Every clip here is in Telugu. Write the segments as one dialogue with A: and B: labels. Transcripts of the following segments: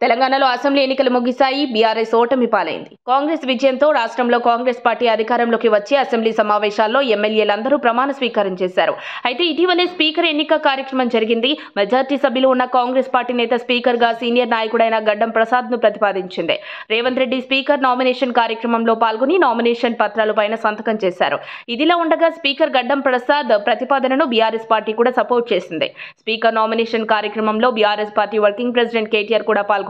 A: తెలంగాణలో అసెంబ్లీ ఎన్నికలు ముగిశాయి. బీఆర్ఎస్ ఓటమి పాలైంది. కాంగ్రెస్ విజయంతో రాష్ట్రంలో కాంగ్రెస్ పార్టీ అధికారంలోకి వచ్చి అసెంబ్లీ సమావేశాల్లో ఎమ్మెల్యేలందరూ ప్రమాణ స్వీకారం చేశారు. అయితే ఇటీవలే స్పీకర్ ఎన్నిక కార్యక్రమం జరిగింది. మెజార్టీ సభ్యులు ఉన్న కాంగ్రెస్ పార్టీ నేత స్పీకర్ గా సీనియర్ నాయకుడైన గడ్డం ప్రసాద్ ను ప్రతిపాదించింది. రేవంత్ రెడ్డి స్పీకర్ నామినేషన్ కార్యక్రమంలో పాల్గొని నామినేషన్ పత్రాలపైన సంతకం చేశారు. ఇదిలా ఉండగా స్పీకర్ గడ్డం ప్రసాద్ ప్రతిపాదనను బీఆర్ఎస్ పార్టీ కూడా సపోర్ట్ చేసింది. స్పీకర్ నామినేషన్ కార్యక్రమంలో BRS party working president KTR కూడా పాల్గొన్నారు.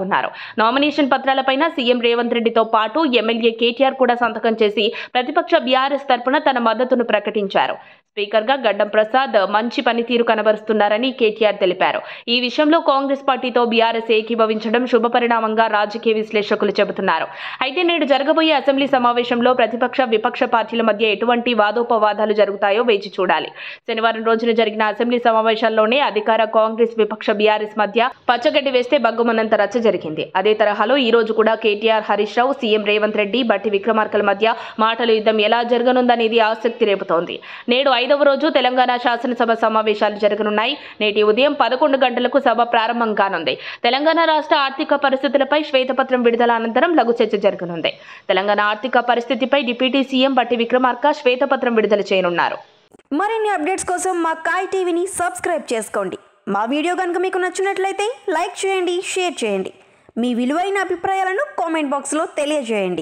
A: నామినేషన్ పత్రాలపైన సీఎం రేవంత్ రెడ్డితో పాటు ఎమ్మెల్యే కేటీఆర్ కూడా సంతకం చేసి ప్రతిపక్ష బీఆర్ఎస్ తరపున తన మద్దతును ప్రకటించారు. స్పీకర్ గా గడ్డం ప్రసాద్ మంచి పనితీరు కనబరుస్తున్నారని కేటీఆర్ తెలిపారు. ఈ విషయంలో కాంగ్రెస్ పార్టీతో బీఆర్ఎస్ ఏకీభవించడం శుభపరిణామంగా రాజకీయ విశ్లేషకులు చెబుతున్నారు. అయితే నేడు జరగబోయే అసెంబ్లీ సమావేశంలో ప్రతిపక్ష విపక్ష పార్టీల మధ్య ఎటువంటి వాదోపవాదాలు జరుగుతాయో వేచి చూడాలి. శనివారం రోజున జరిగిన అసెంబ్లీ సమావేశాల్లోనే అధికార కాంగ్రెస్ విపక్ష బీఆర్ఎస్ మధ్య పచ్చగడ్డి వేస్తే బగ్గుమన్నంత రచ్చ జరిగింది. అదే తరహాలో ఈ రోజు కూడా కేటీఆర్, హరీష్ రావు, సీఎం రేవంత్ రెడ్డి, బట్టి విక్రమార్కల మధ్య మాటల యుద్ధం ఎలా జరగనుందనేది ఆసక్తి రేపుతోంది. నేడు 5వ రోజు తెలంగాణ శాసనసభ సమావేశాలు జరగనున్నాయి. నేటి ఉదయం 11 గంటలకు సభ ప్రారంభం కానుంది. తెలంగాణ రాష్ట్ర ఆర్థిక పరిస్థితులపై శ్వేతపత్రం విడుదల అనంతరం లఘు చర్చ జరగనుంది. తెలంగాణ ఆర్థిక పరిస్థితిపై డిప్యూటీ సీఎం బట్టి విక్రమార్క శ్వేతపత్రం విడుదల చేయనున్నారు.
B: మరిన్ని అప్డేట్స్ కోసం మా కాయ్ టీవీని సబ్స్క్రైబ్ చేసుకోండి. మా వీడియో కనుక మీకు నచ్చినట్లయితే లైక్ చేయండి, షేర్ చేయండి. మీ విలువైన అభిప్రాయాలను కామెంట్ బాక్స్లో తెలియజేయండి.